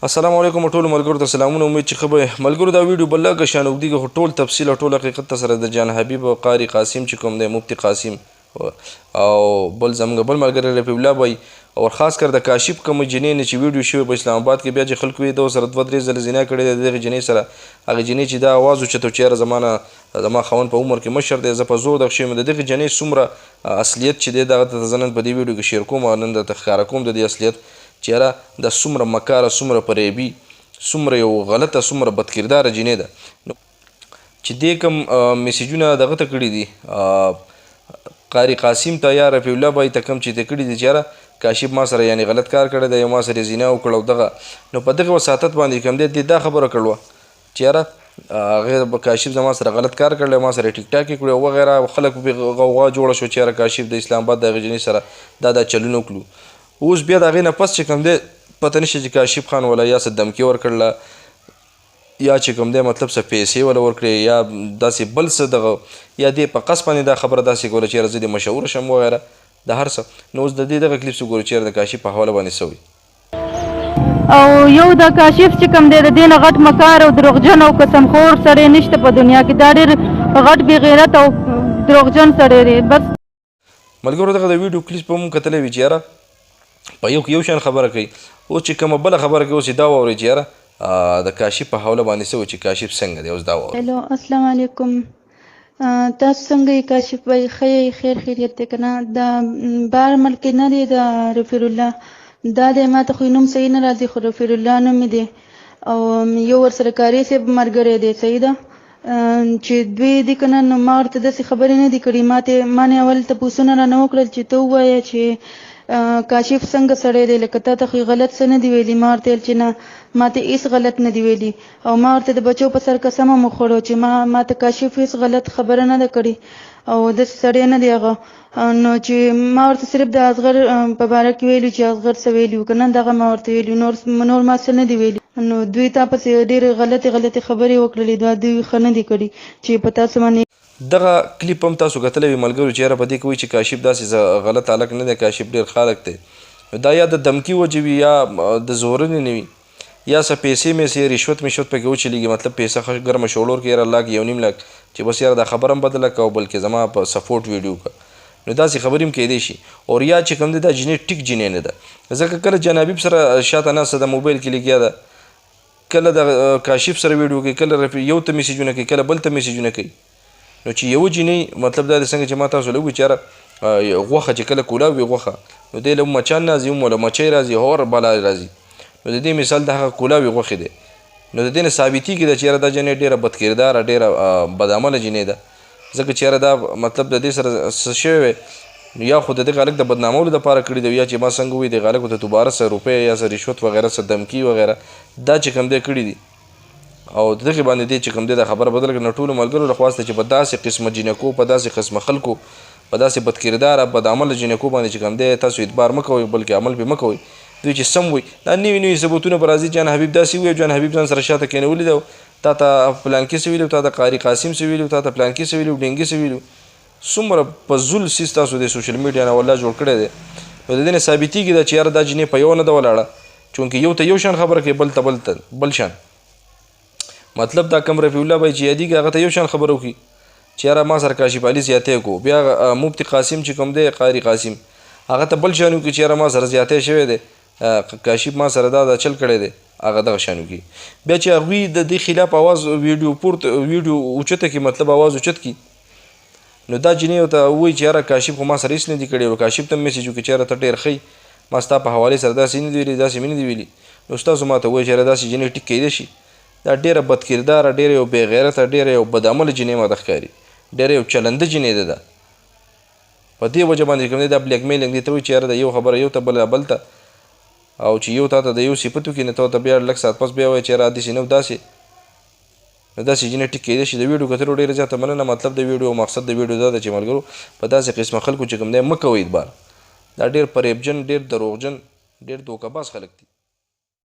السلام علیکم ټول ملګرو ته سلامونه. امید چې ښه به ملګرو دا ویډیو به لږ شان اوږدېږي خو ټول تفصیل او ټول حقیقت ته سره د جان حبیب قاري قاسم چې کوم دی مفتي قاسم او بل زموږ بل ملګری رفیع الله بھائی او خاص کر د کاشف کوم جنۍ نه چې ویډیو شوی په اسلام آباد کې بیا چې خلکو یې د سره 2-3 ځله زنا کړې ده دغه جنۍ سره هغه جنۍ چې دا اواز اوچتو چې یاره زما خاوند په عمر کې مشر دی زه په زور دغه شوی یم د دغې جنۍ څومره اصلیت چې دی دغه ته زه نن په دې ویډیو کې شیر کوم او نن درته ښکاره کوم د دې اصلیت چې یاره دا څومره مکاره څومره فریبي څومره یو غلطه څومره بدکرداره جنۍ ده چې دې کوم میسیجونه دغه ته کړي دي قاري قاسم ته یا رفیع الله بھائی ته کوم چې ته کړي دي چې یاره کاشف ما سره یعنې غلط کار کړی دی یا ما سره زنا وکړه او دغه نو په دغه وساطت باندې کوم دی دا خبره کړې وه چې یاره هغې کاشف زما سره غلط کار کړی ما سره ټیک ټاک یې کړی او وغیره خلک پرې غوغا جوړه شو چې یاره کاشف د اسلام آباد د هغې جنۍ سره دا چلونه وکړو اوس بیا د هغې نه پس چې کوم دی پته نشته چې کاشف خان ولا یا څه دمکې ورکړله یا چې کوم دی مطلب څه پیسې ولا ورکړې یا داسې بل څه دغه یا دې په قصد باندې دا خبره داسې کوله چې یاره زه دې مشهوره شم وغیره د هر څه نو اوس د دې دغه کلیپس وګورو چې یاره د کاشف په حواله باندې څه وي او یو د کاشف چې کوم دی د دې نه غټ مکار او دروغجن او قسمخور سړی نشته په دنیا کې دا ډېر غټ بې غیرت او دروغجن سړی دی بس ملګرو دغه د ویډیو کلیپ به مو کتلی وي چې یاره په یو شان خبره کوي اوس چې کومه بله خبره کوي اوس یې دا واورئ چې یاره د کاشف په حواله باندې څه وي چې کاشف څنګه دی اوس دا واورئ. هلو السلام علیکم تاسو څنګه یې کاشف بھائی ښه یې خیر خیریت دی که نه د بار ملک نه دی د رفیع الله دا دی ما ته خو نوم صحیح نه راځي خو رفیع الله نوم مې دی او یو ورسره کاري صاحب ملګری دی صحیح ده چې دوی دي که نه نو ما ورته داسې خبرې نه دي کړي ما نه اول تپوسونه رانه وکړل چې ته ووایه چې کاشف څنګه سړی دی لکه تا ته خو غلط څه نه دي ویلي ما ورته ویل چې نه ما ته هېڅ غلط نه دي ویلي او ما ورته د بچو په سر قسم هم وخوړو چې ما ته کاشف هېڅ غلط خبره نه ده کړې او داسې سړی نه دی هغه نو چې ما ورته صرف د اصغر په باره کې ویلي چې اصغر څه ویلي وو که نه دغه ما ورته ویلي نور ما څه نه دي ویلي نو دوی تا پسې ډېرې غلطې خبرې وکړلې دوی ښه نه دي کړي چې په تاسو باندې دغه کلیپ هم تاسو کتلی وي ملګرو چې یاره په دې کې وایي چې کاشف داسې غلط هلک نه دی کاشف ډېر ښه هلک دی دا یا د دمکي وجې وي یا د زورنې نه وي یا څه پیسې میسې رشوت پکې وچلیږي مطلب پیسه ګرمه شوړور کې یاره لاک 1.5 لاک چې بس یاره دا خبره هم بدله که او بلکې زما په سپورټ ویډیو که نو داسې خبرې هم کیدی شي او یا چې کوم دی دا جنۍ ټیک جنۍ نه ده ځکه کله جان حبیب سره شاته ناسته د موبایل کې لګیا ده کله د کاشف سره ویډیو کوي کله یو ته میسیجونه کوي کله بل ته میسیجونه کوي نو چې یو جنۍ مطلب دا د څنګه چې ما تاسو له وګورئ چې یاره غوښه چې کله کولاو وي غوښه نو دی له مچان راځي هم له مچۍ راځي هور بلا راځي نو د دې مثال د هغه کولاوي غوښې دی نو د دې نه ثابتېږي ده چې یاره دا جنۍ ډېره بدکرداره ډېره بدعمله جنۍ ده ځکه چې یاره دا مطلب د دې سره څه شوی وی نو یا خو د دغه هلک د بدنامولو دپاره کړي دی یا چې ما څنګه ووایي دغه هلکو ته دوباره 100 روپۍ یا څه رشوت وغیره څه دمکي وغیره دا چې کوم دی کړي دي او دغې باندې دی چې کوم دی دا خبره بدله کړه نو ټولو ملګرو له خواسته چې په داسې قسمه جنکو په داسې قسمه خلکو په داسې بدکرداره بدعمله جنکو باندې چې کوم دی تاسو اعتبار مه کوئ بلکې عمل پرې مه کوئ دوی چې سم وي دا نوي ثبوتونه به راځي جان حبیب داسې ووایي جان حبیب ځان سره شاته کېنولي ده تا ته پلانکي څه ویلي تا ته قاري قاسم څه ویلي تا ته پلانکي څه ویلي ډینګي څه ویلي څومره په زول سیز تاسو د سوشل میډیا نه والله جوړ کړی دی نو د دې نه ثابتېږي ده چې یاره دا جنۍ په یو نه ده ولاړه چونکې یو ته یو شان خبره کوي بل ته بل شان مطلب دا کم رفیع الله بھائی چې یادېږي هغه ته یو شان خبره وکړي چې یاره ما سره کاشف علي زیاتی کو بیا مفتي قاسم چې کوم دی قاري قاسم هغه ته بل شان وکړي چې یاره ما سره زیاتی شوی دی کاشف ما سره دا چل کړی دی هغه دغه شان وکړي بیا چې هغوی د دې خلاف اواز ویډیو اوچته کړي مطلب اواز اوچت کړي نو دا جنۍ ورته ووایي چې یاره کاشف خو ما سره هېڅ نه دي کړي او کاشف ته هم میسیج وکړي چې یاره ته ډېر ښه ما ستا په حوالې سره داسې نه دي ویلي داسې مې نه دي ویلي نو ستاسو ما ته ووایي چې یاره داسې جنۍ ټیک کیدی شي دا ډېره بدکرداره ډېره یو بې غیرته ډېره یو بدعمله جنۍ ماته ښکاري ډېره یو چلنده جنۍ ده دا په دې وجه باندې کوم دی دا بلیک میلینګ دې ته وایي چې یاره د یو خبره یو ته بل ته او چې یو تا ته د یو صفت وکړي نو ته ورته بیا لږ ساعت پس بیا وایي چې یاره داسې نه نو داسې جنۍ ټیک کیدی شي د ویډیو کتلو ډېره زیاته مننه مطلب د ویډیو مقصد د ویډیو دا ده چې ملګرو په داسې قسمه خلکو چې کوم دی مه کوئ اعتبار دا ډېر فریبجن ډېر دروغجن ډېر دوکهباز خلک دي